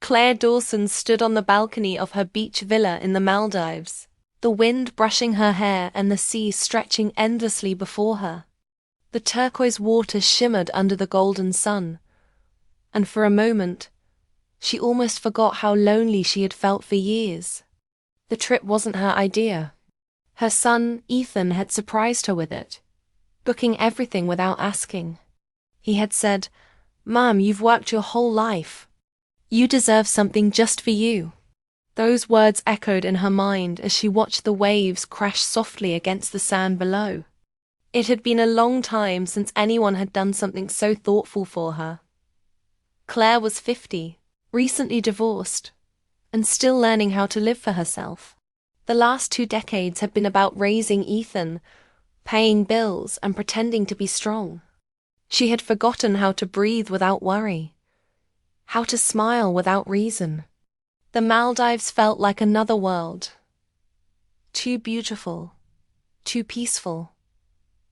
Claire Dawson stood on the balcony of her beach villa in the Maldives, the wind brushing her hair and the sea stretching endlessly before her. The turquoise water shimmered under the golden sun, and for a moment, she almost forgot how lonely she had felt for years. The trip wasn't her idea. Her son, Ethan, had surprised her with it, booking everything without asking. He had said, "Mom, you've worked your whole life. You deserve something just for you." Those words echoed in her mind as she watched the waves crash softly against the sand below. It had been a long time since anyone had done something so thoughtful for her. Claire was 50, recently divorced, and still learning how to live for herself. The last 2 decades had been about raising Ethan, paying bills, and pretending to be strong. She had forgotten how to breathe without worry, how to smile without reason. The Maldives felt like another world. Too beautiful, too peaceful.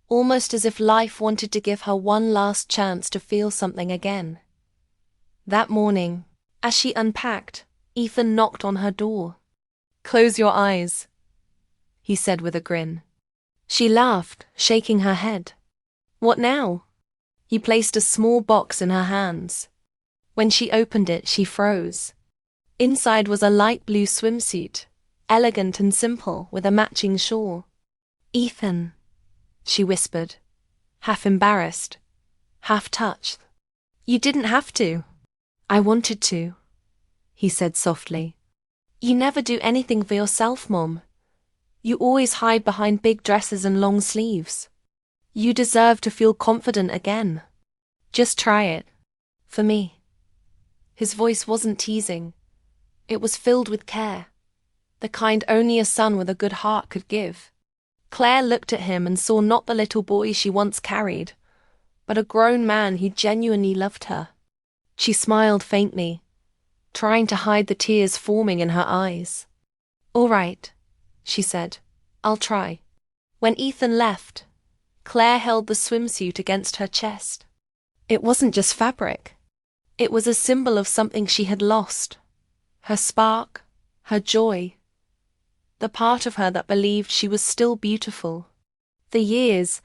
Almost as if life wanted to give her one last chance to feel something again. That morning, as she unpacked, Ethan knocked on her door. "Close your eyes," he said with a grin. She laughed, shaking her head. "What now?" He placed a small box in her hands. When she opened it, she froze. Inside was a light blue swimsuit, elegant and simple, with a matching shawl. "Ethan," she whispered, half embarrassed, half touched. "You didn't have to." "I wanted to," he said softly. "You never do anything for yourself, Mom. You always hide behind big dresses and long sleeves. You deserve to feel confident again. Just try it. For me." His voice wasn't teasing. It was filled with care, the kind only a son with a good heart could give. Claire looked at him and saw not the little boy she once carried, but a grown man who genuinely loved her. She smiled faintly, trying to hide the tears forming in her eyes. "All right," she said. "I'll try." When Ethan left, Claire held the swimsuit against her chest. It wasn't just fabric. It was a symbol of something she had lost. Her spark, her joy, the part of her that believed she was still beautiful. For years,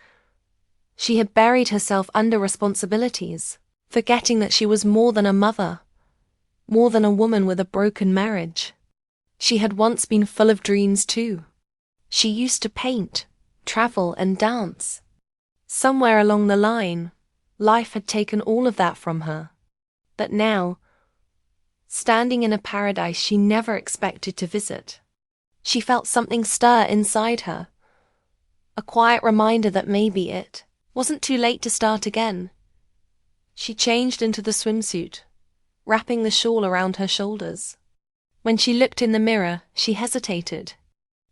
she had buried herself under responsibilities, forgetting that she was more than a mother, more than a woman with a broken marriage. She had once been full of dreams too. She used to paint, travel, and dance. Somewhere along the line, life had taken all of that from her. But now, standing in a paradise she never expected to visit, she felt something stir inside her, a quiet reminder that maybe it wasn't too late to start again. She changed into the swimsuit, wrapping the shawl around her shoulders. When she looked in the mirror, she hesitated.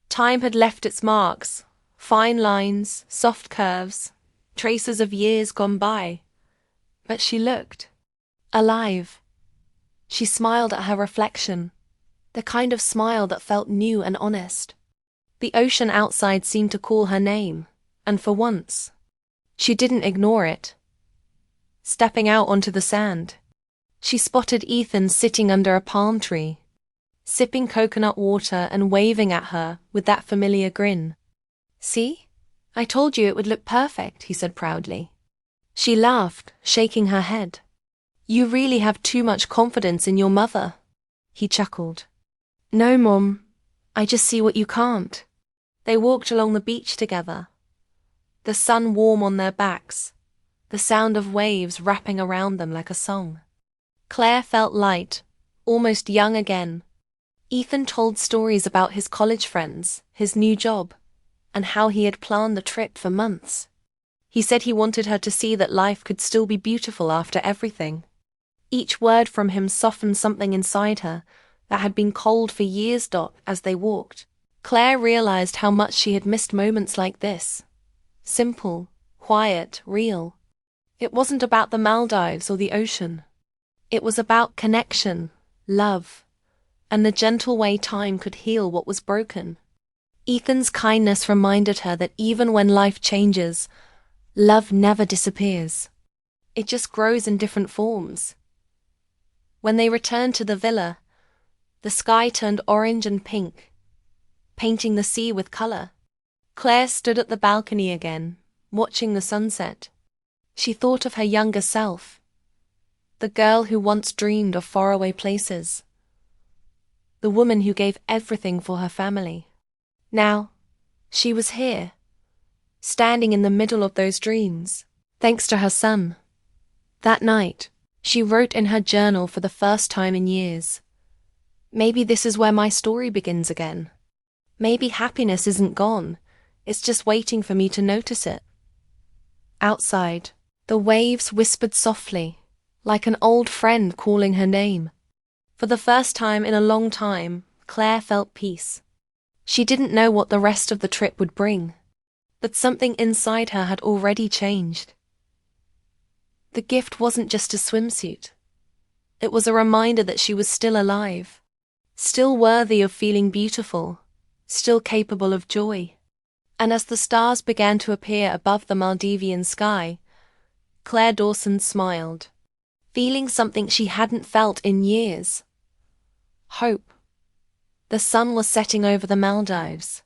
Time had left its marks, fine lines, soft curves, traces of years gone by. But she looked alive. She smiled at her reflection, the kind of smile that felt new and honest. The ocean outside seemed to call her name, and for once, she didn't ignore it. Stepping out onto the sand, she spotted Ethan sitting under a palm tree, sipping coconut water and waving at her with that familiar grin. "See? I told you it would look perfect," he said proudly. She laughed, shaking her head. "You really have too much confidence in your mother," he chuckled. "No, Mom, I just see what you can't." They walked along the beach together, the sun warm on their backs, the sound of waves wrapping around them like a song. Claire felt light, almost young again. Ethan told stories about his college friends, his new job, and how he had planned the trip for months. He said he wanted her to see that life could still be beautiful after everything. Each word from him softened something inside her that had been cold for years. As they walked, Claire realized how much she had missed moments like this. Simple, quiet, real. It wasn't about the Maldives or the ocean. It was about connection, love, and the gentle way time could heal what was broken. Ethan's kindness reminded her that even when life changes, love never disappears. It just grows in different forms. When they returned to the villa, the sky turned orange and pink, painting the sea with color. Claire stood at the balcony again, watching the sunset. She thought of her younger self, the girl who once dreamed of faraway places, the woman who gave everything for her family. Now, she was here, standing in the middle of those dreams, thanks to her son. That night, she wrote in her journal for the first time in years, "Maybe this is where my story begins again. Maybe happiness isn't gone, it's just waiting for me to notice it." Outside, the waves whispered softly, like an old friend calling her name. For the first time in a long time, Claire felt peace. She didn't know what the rest of the trip would bring, but something inside her had already changed. The gift wasn't just a swimsuit. It was a reminder that she was still alive, still worthy of feeling beautiful, still capable of joy. And as the stars began to appear above the Maldivian sky, Claire Dawson smiled, feeling something she hadn't felt in years. Hope. The sun was setting over the Maldives,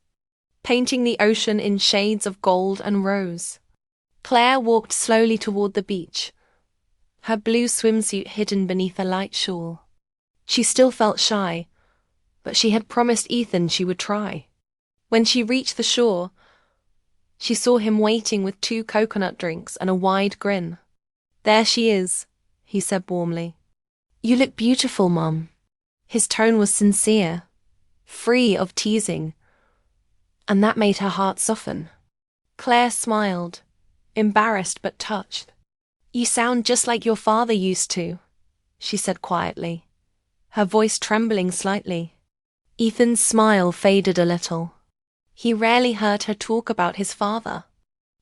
painting the ocean in shades of gold and rose. Claire walked slowly toward the beach, her blue swimsuit hidden beneath a light shawl. She still felt shy, but she had promised Ethan she would try. When she reached the shore, she saw him waiting with 2 coconut drinks and a wide grin. "There she is," he said warmly. "You look beautiful, Mom." His tone was sincere, free of teasing, and that made her heart soften. Claire smiled, embarrassed but touched. "You sound just like your father used to," she said quietly, her voice trembling slightly. Ethan's smile faded a little. He rarely heard her talk about his father.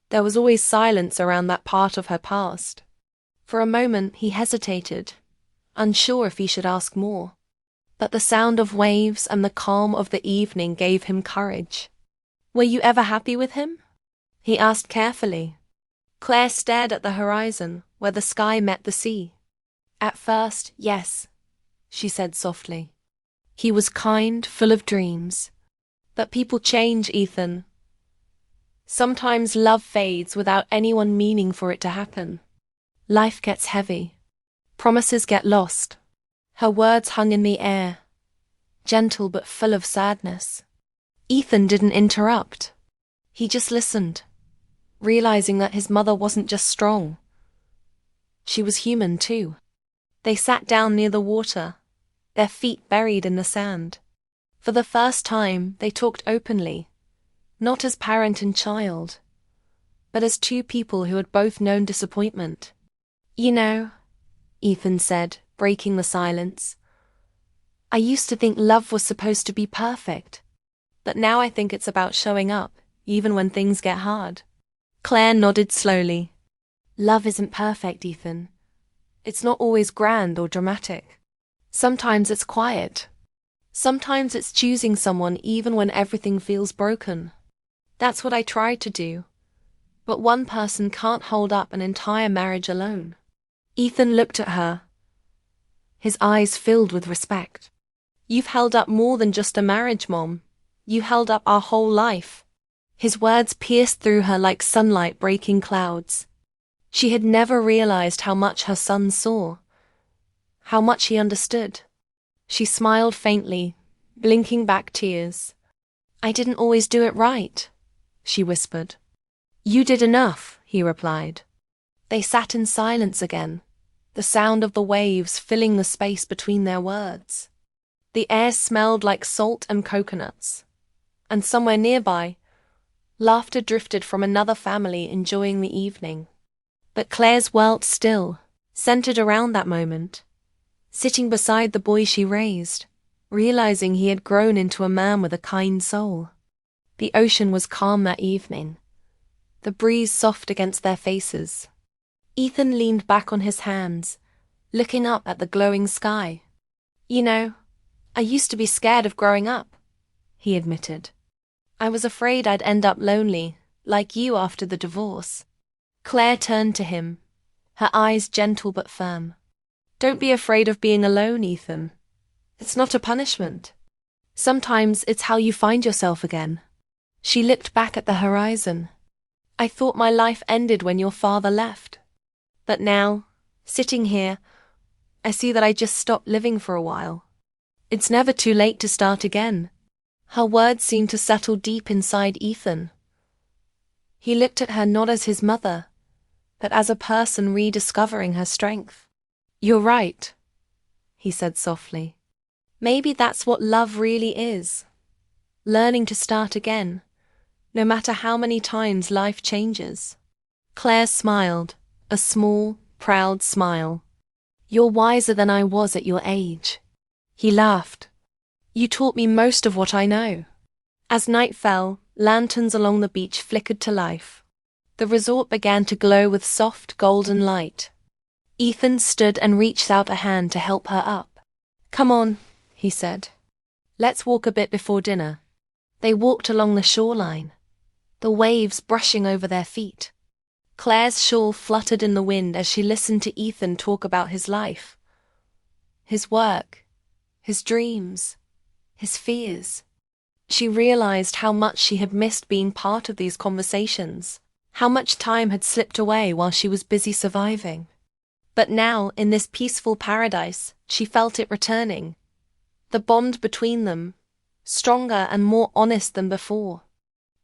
There was always silence around that part of her past. For a moment he hesitated, unsure if he should ask more. But the sound of waves and the calm of the evening gave him courage. "Were you ever happy with him?" he asked carefully. Claire stared at the horizon, where the sky met the sea. "At first, yes," she said softly. "He was kind, full of dreams. But people change, Ethan. Sometimes love fades without anyone meaning for it to happen. Life gets heavy. Promises get lost." Her words hung in the air, gentle but full of sadness. Ethan didn't interrupt. He just listened, realizing that his mother wasn't just strong. She was human too. They sat down near the water, their feet buried in the sand. For the first time, they talked openly, not as parent and child, but as 2 people who had both known disappointment. "You know," Ethan said, breaking the silence, "I used to think love was supposed to be perfect, but now I think it's about showing up, even when things get hard." Claire nodded slowly. "Love isn't perfect, Ethan. It's not always grand or dramatic. Sometimes it's quiet. Sometimes it's choosing someone even when everything feels broken. That's what I try to do. But one person can't hold up an entire marriage alone." Ethan looked at her, his eyes filled with respect. "You've held up more than just a marriage, Mom. You held up our whole life." His words pierced through her like sunlight breaking clouds. She had never realized how much her son saw, how much he understood. She smiled faintly, blinking back tears. "I didn't always do it right," she whispered. "You did enough," he replied. They sat in silence again, the sound of the waves filling the space between their words. The air smelled like salt and coconuts, and somewhere nearby, laughter drifted from another family enjoying the evening. But Claire's world still, centered around that moment, sitting beside the boy she raised, realizing he had grown into a man with a kind soul. The ocean was calm that evening, the breeze soft against their faces. Ethan leaned back on his hands, looking up at the glowing sky. "You know, I used to be scared of growing up," he admitted. "I was afraid I'd end up lonely, like you after the divorce." Claire turned to him, her eyes gentle but firm. Don't be afraid of being alone, Ethan. It's not a punishment. Sometimes it's how you find yourself again. She looked back at the horizon. I thought my life ended when your father left. But now, sitting here, I see that I just stopped living for a while. It's never too late to start again. Her words seemed to settle deep inside Ethan. He looked at her not as his mother, but as a person rediscovering her strength. You're right, he said softly. Maybe that's what love really is. Learning to start again, no matter how many times life changes. Claire smiled, a small, proud smile. You're wiser than I was at your age. He laughed. You taught me most of what I know. As night fell, lanterns along the beach flickered to life. The resort began to glow with soft, golden light. Ethan stood and reached out a hand to help her up. Come on, he said. Let's walk a bit before dinner. They walked along the shoreline, the waves brushing over their feet. Claire's shawl fluttered in the wind as she listened to Ethan talk about his life, his work, his dreams, his fears. She realized how much she had missed being part of these conversations, how much time had slipped away while she was busy surviving. But now, in this peaceful paradise, she felt it returning. The bond between them, stronger and more honest than before.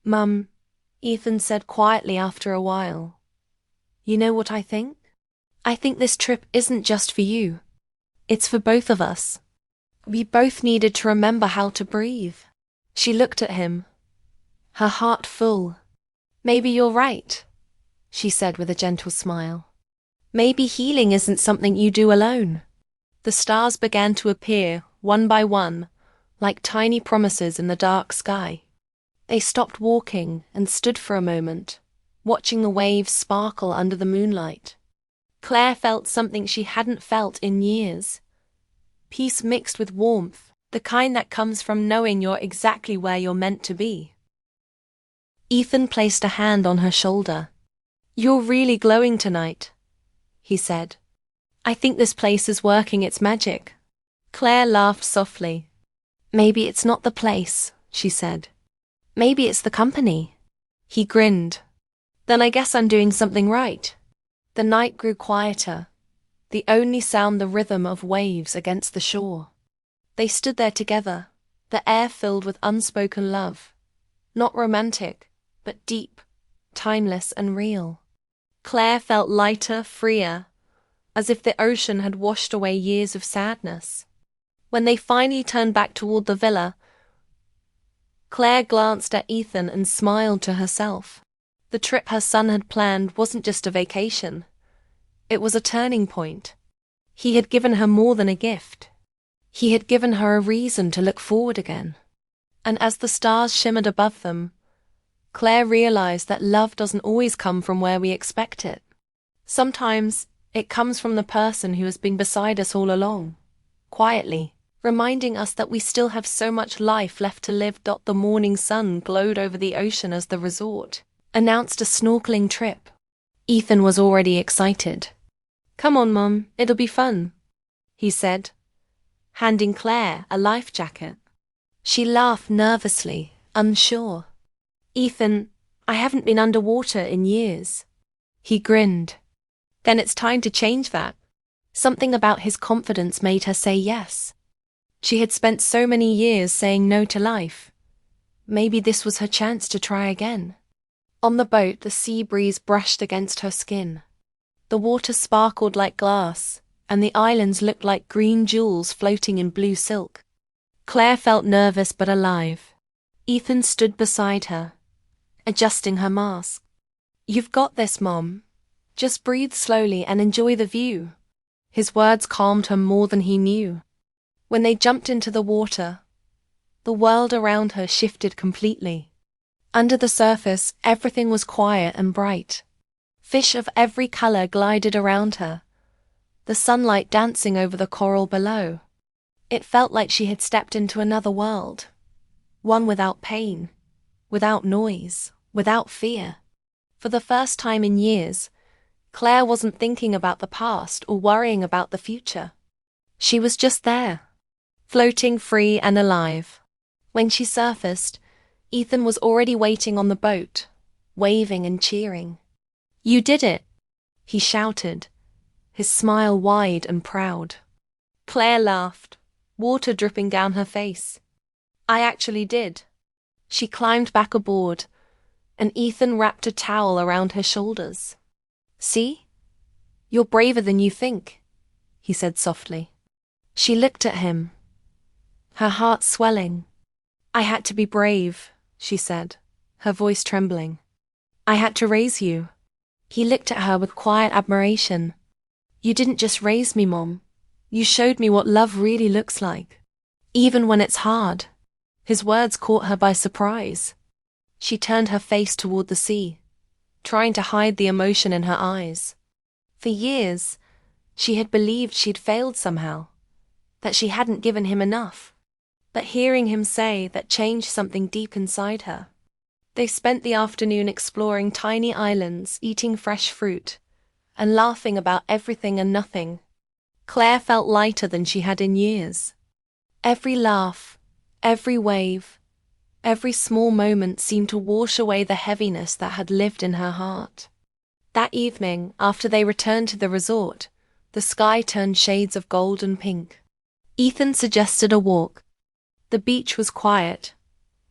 Mum, Ethan said quietly after a while. You know what I think? I think this trip isn't just for you. It's for both of us. We both needed to remember how to breathe. She looked at him, her heart full. Maybe you're right, she said with a gentle smile. Maybe healing isn't something you do alone. The stars began to appear, one by one, like tiny promises in the dark sky. They stopped walking and stood for a moment, watching the waves sparkle under the moonlight. Claire felt something she hadn't felt in years. Peace mixed with warmth, the kind that comes from knowing you're exactly where you're meant to be. Ethan placed a hand on her shoulder. You're really glowing tonight, he said. I think this place is working its magic. Claire laughed softly. Maybe it's not the place, she said. Maybe it's the company. He grinned. Then I guess I'm doing something right. The night grew quieter, the only sound the rhythm of waves against the shore. They stood there together, the air filled with unspoken love. Not romantic, but deep, timeless and real. Claire felt lighter, freer, as if the ocean had washed away years of sadness. When they finally turned back toward the villa, Claire glanced at Ethan and smiled to herself. The trip her son had planned wasn't just a vacation. It was a turning point. He had given her more than a gift. He had given her a reason to look forward again. And as the stars shimmered above them, Claire realized that love doesn't always come from where we expect it. Sometimes it comes from the person who has been beside us all along, quietly, reminding us that we still have so much life left to live. The morning sun glowed over the ocean as the resort announced a snorkeling trip. Ethan was already excited. Come on, Mum, it'll be fun, he said, handing Claire a life jacket. She laughed nervously, unsure. Ethan, I haven't been underwater in years. He grinned. Then it's time to change that. Something about his confidence made her say yes. She had spent so many years saying no to life. Maybe this was her chance to try again. On the boat, the sea breeze brushed against her skin. The water sparkled like glass, and the islands looked like green jewels floating in blue silk. Claire felt nervous but alive. Ethan stood beside her, adjusting her mask. You've got this, Mom. Just breathe slowly and enjoy the view. His words calmed her more than he knew. When they jumped into the water, the world around her shifted completely. Under the surface, everything was quiet and bright. Fish of every color glided around her, the sunlight dancing over the coral below. It felt like she had stepped into another world, one without pain, without noise, without fear. For the first time in years, Claire wasn't thinking about the past or worrying about the future. She was just there, floating free and alive. When she surfaced, Ethan was already waiting on the boat, waving and cheering. "You did it," he shouted, his smile wide and proud. Claire laughed, water dripping down her face. "I actually did." She climbed back aboard, and Ethan wrapped a towel around her shoulders. "See? You're braver than you think," he said softly. She looked at him, her heart swelling. "I had to be brave," she said, her voice trembling. "I had to raise you." He looked at her with quiet admiration. "You didn't just raise me, Mom. You showed me what love really looks like. Even when it's hard." His words caught her by surprise. She turned her face toward the sea, trying to hide the emotion in her eyes. For years, she had believed she'd failed somehow, that she hadn't given him enough. But hearing him say that changed something deep inside her. They spent the afternoon exploring tiny islands, eating fresh fruit, and laughing about everything and nothing. Claire felt lighter than she had in years. Every laugh, every wave, every small moment seemed to wash away the heaviness that had lived in her heart. That evening, after they returned to the resort, the sky turned shades of gold and pink. Ethan suggested a walk. The beach was quiet,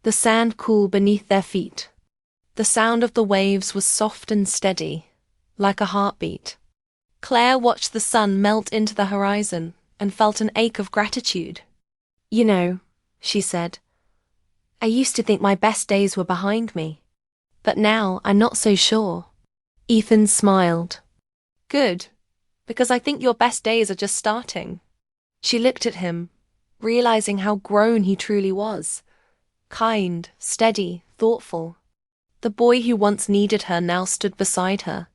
the sand cool beneath their feet. The sound of the waves was soft and steady, like a heartbeat. Claire watched the sun melt into the horizon and felt an ache of gratitude. "You know," she said, "I used to think my best days were behind me. But now I'm not so sure." Ethan smiled. "Good, because I think your best days are just starting." She looked at him, realizing how grown he truly was. Kind, steady, thoughtful. The boy who once needed her now stood beside her,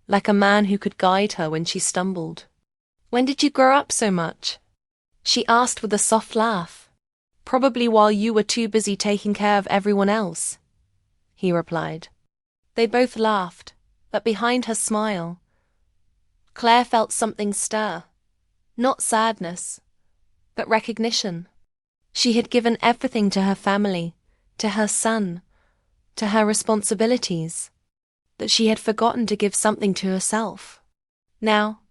like a man who could guide her when she stumbled. "When did you grow up so much?" she asked with a soft laugh. "Probably while you were too busy taking care of everyone else," he replied. They both laughed, but behind her smile, Claire felt something stir. Not sadness, but recognition. She had given everything to her family, to her son, to her responsibilities, that she had forgotten to give something to herself. Now,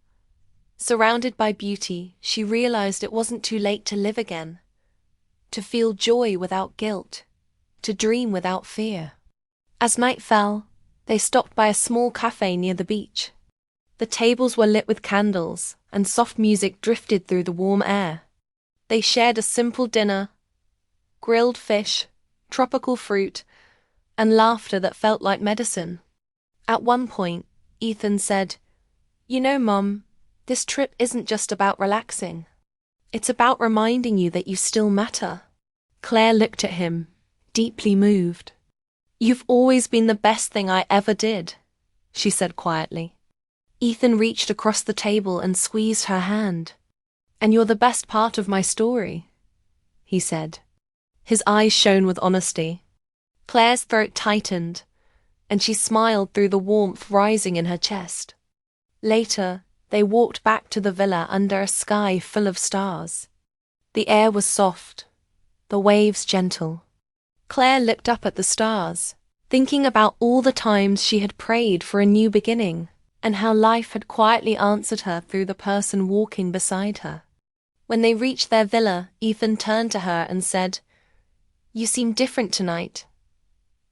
surrounded by beauty, she realized it wasn't too late to live again, to feel joy without guilt, to dream without fear. As night fell, they stopped by a small cafe near the beach. The tables were lit with candles, and soft music drifted through the warm air. They shared a simple dinner, grilled fish, tropical fruit, and laughter that felt like medicine. At one point, Ethan said, "You know, Mom, this trip isn't just about relaxing. It's about reminding you that you still matter." Claire looked at him, deeply moved. "You've always been the best thing I ever did," she said quietly. Ethan reached across the table and squeezed her hand. "And you're the best part of my story," he said. His eyes shone with honesty. Claire's throat tightened, and she smiled through the warmth rising in her chest. Later, they walked back to the villa under a sky full of stars. The air was soft, the waves gentle. Claire looked up at the stars, thinking about all the times she had prayed for a new beginning, and how life had quietly answered her through the person walking beside her. When they reached their villa, Ethan turned to her and said, "You seem different tonight.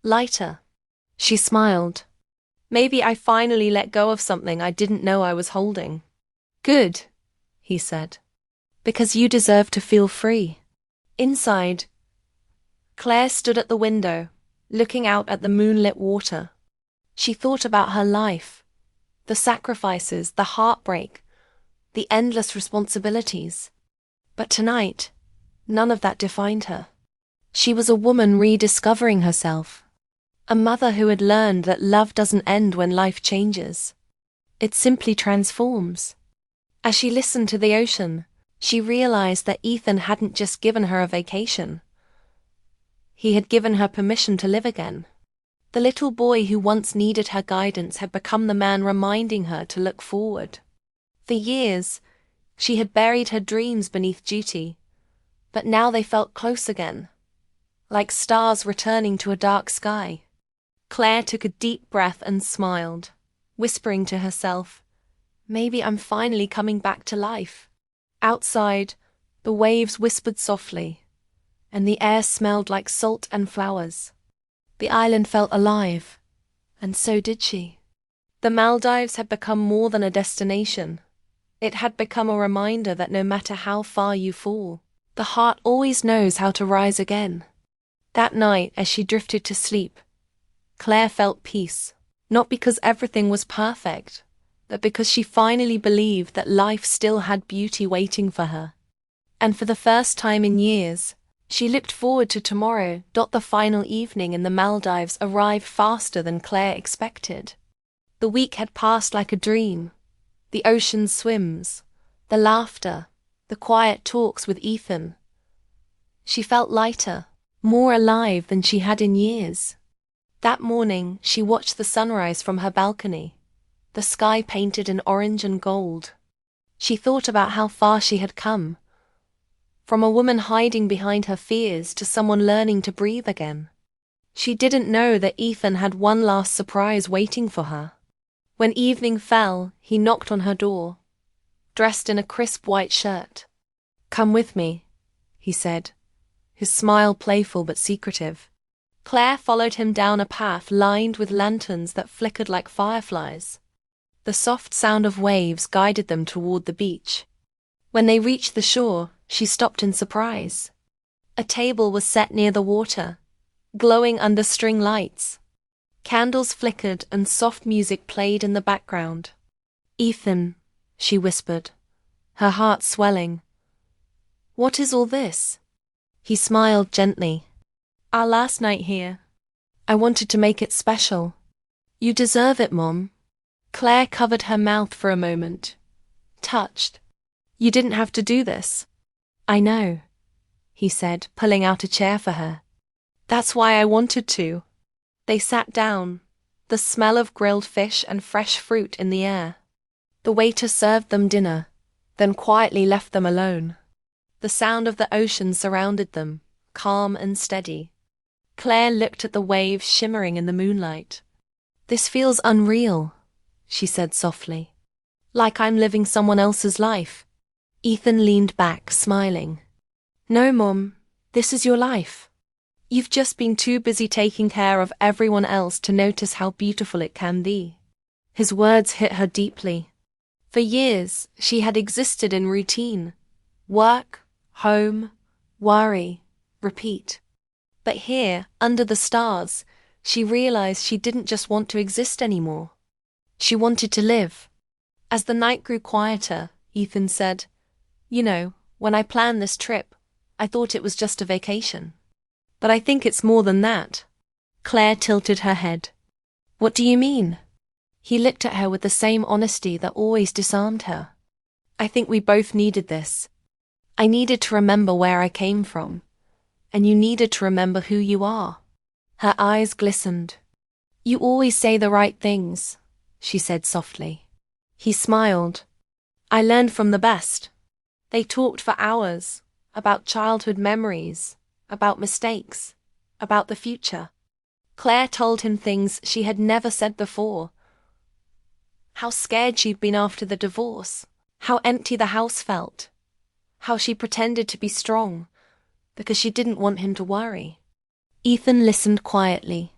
Lighter." She smiled. "Maybe I finally let go of something I didn't know I was holding." "Good," he said, "because you deserve to feel free." Inside, Claire stood at the window, looking out at the moonlit water. She thought about her life, the sacrifices, the heartbreak, the endless responsibilities. But tonight, none of that defined her. She was a woman rediscovering herself, a mother who had learned that love doesn't end when life changes. It simply transforms. As she listened to the ocean, she realized that Ethan hadn't just given her a vacation. He had given her permission to live again. The little boy who once needed her guidance had become the man reminding her to look forward. For years, she had buried her dreams beneath duty, but now they felt close again, like stars returning to a dark sky. Claire took a deep breath and smiled, whispering to herself, "Maybe I'm finally coming back to life." Outside, the waves whispered softly, and the air smelled like salt and flowers. The island felt alive, and so did she. The Maldives had become more than a destination. It had become a reminder that no matter how far you fall, the heart always knows how to rise again. That night, as she drifted to sleep, Claire felt peace, not because everything was perfect, but because she finally believed that life still had beauty waiting for her. And for the first time in years, she looked forward to tomorrow. The final evening in the Maldives arrived faster than Claire expected. The week had passed like a dream. The ocean swims, the laughter, the quiet talks with Ethan. She felt lighter, more alive than she had in years. That morning, she watched the sunrise from her balcony, the sky painted in orange and gold. She thought about how far she had come, from a woman hiding behind her fears to someone learning to breathe again. She didn't know that Ethan had one last surprise waiting for her. When evening fell, he knocked on her door, dressed in a crisp white shirt. "Come with me," he said, his smile playful but secretive. Claire followed him down a path lined with lanterns that flickered like fireflies. The soft sound of waves guided them toward the beach. When they reached the shore, she stopped in surprise. A table was set near the water, glowing under string lights. Candles flickered and soft music played in the background. "Ethan," she whispered, her heart swelling. "What is all this?" He smiled gently. "Our last night here. I wanted to make it special." "You deserve it, Mom." Claire covered her mouth for a moment, touched. "You didn't have to do this." "I know," he said, pulling out a chair for her. "That's why I wanted to." They sat down, the smell of grilled fish and fresh fruit in the air. The waiter served them dinner, then quietly left them alone. The sound of the ocean surrounded them, calm and steady. Claire looked at the waves shimmering in the moonlight. "This feels unreal," she said softly. "Like I'm living someone else's life." Ethan leaned back, smiling. "No, Mom, this is your life. You've just been too busy taking care of everyone else to notice how beautiful it can be." His words hit her deeply. For years, she had existed in routine. Work, home, worry, repeat. But here, under the stars, she realized she didn't just want to exist anymore. She wanted to live. As the night grew quieter, Ethan said, "You know, when I planned this trip, I thought it was just a vacation. But I think it's more than that." Claire tilted her head. "What do you mean?" He looked at her with the same honesty that always disarmed her. "I think we both needed this. I needed to remember where I came from, and you needed to remember who you are." Her eyes glistened. "You always say the right things," she said softly. He smiled. "I learned from the best." They talked for hours, about childhood memories, about mistakes, about the future. Claire told him things she had never said before. How scared she'd been after the divorce, how empty the house felt, how she pretended to be strong because she didn't want him to worry. Ethan listened quietly,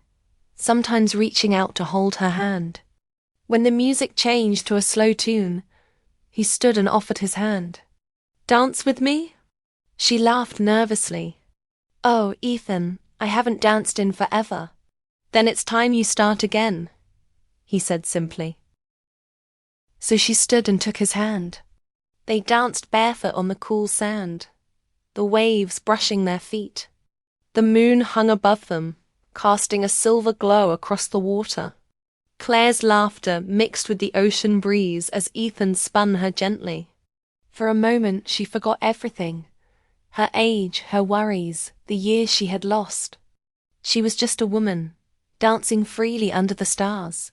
sometimes reaching out to hold her hand. When the music changed to a slow tune, he stood and offered his hand. "Dance with me?" She laughed nervously. "Oh, Ethan, I haven't danced in forever." "Then it's time you start again," he said simply. So she stood and took his hand. They danced barefoot on the cool sand, the waves brushing their feet. The moon hung above them, casting a silver glow across the water. Claire's laughter mixed with the ocean breeze as Ethan spun her gently. For a moment she forgot everything. Her age, her worries, the years she had lost. She was just a woman, dancing freely under the stars.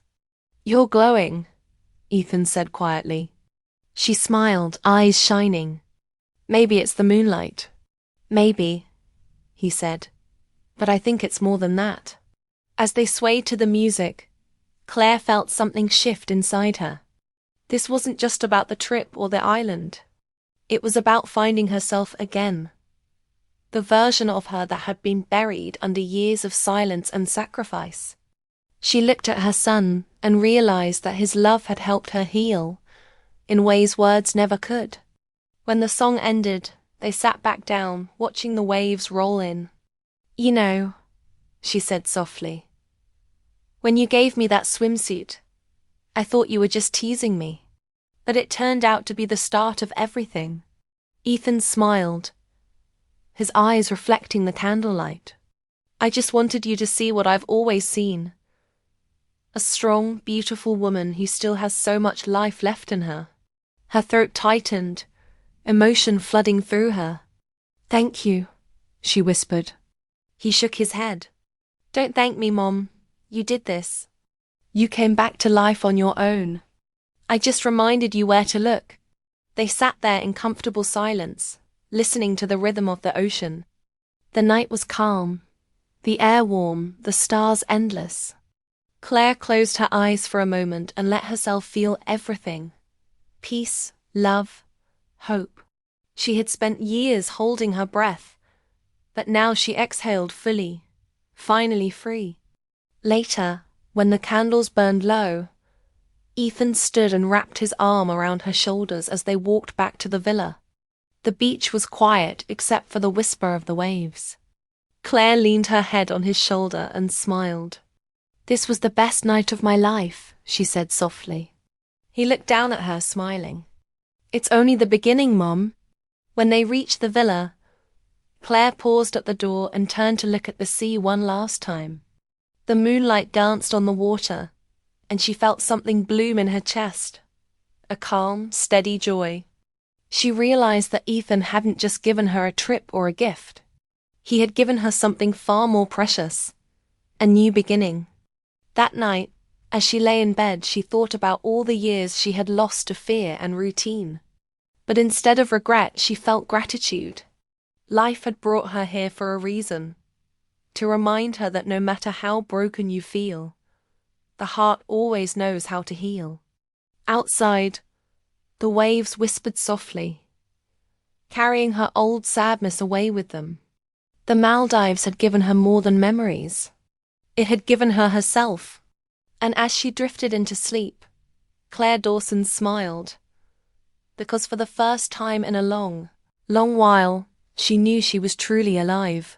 "You're glowing," Ethan said quietly. She smiled, eyes shining. "Maybe it's the moonlight." "Maybe," he said. "But I think it's more than that." As they swayed to the music, Claire felt something shift inside her. This wasn't just about the trip or the island. It was about finding herself again. The version of her that had been buried under years of silence and sacrifice. She looked at her son and realized that his love had helped her heal in ways words never could. When the song ended, they sat back down, watching the waves roll in. "You know," she said softly, "when you gave me that swimsuit, I thought you were just teasing me. But it turned out to be the start of everything." Ethan smiled, his eyes reflecting the candlelight. "I just wanted you to see what I've always seen. A strong, beautiful woman who still has so much life left in her." Her throat tightened, emotion flooding through her. "Thank you," she whispered. He shook his head. "Don't thank me, Mom. You did this. You came back to life on your own. I just reminded you where to look." They sat there in comfortable silence, listening to the rhythm of the ocean. The night was calm, the air warm, the stars endless. Claire closed her eyes for a moment and let herself feel everything. Peace, love, hope. She had spent years holding her breath, but now she exhaled fully, finally free. Later, when the candles burned low, Ethan stood and wrapped his arm around her shoulders as they walked back to the villa. The beach was quiet except for the whisper of the waves. Claire leaned her head on his shoulder and smiled. "This was the best night of my life," she said softly. He looked down at her, smiling. "It's only the beginning, Mom." When they reached the villa, Claire paused at the door and turned to look at the sea one last time. The moonlight danced on the water, and she felt something bloom in her chest. A calm, steady joy. She realized that Ethan hadn't just given her a trip or a gift. He had given her something far more precious. A new beginning. That night, as she lay in bed, she thought about all the years she had lost to fear and routine. But instead of regret, she felt gratitude. Life had brought her here for a reason. To remind her that no matter how broken you feel, the heart always knows how to heal. Outside, the waves whispered softly, carrying her old sadness away with them. The Maldives had given her more than memories. It had given her herself. And as she drifted into sleep, Claire Dawson smiled, because for the first time in a long, long while, she knew she was truly alive.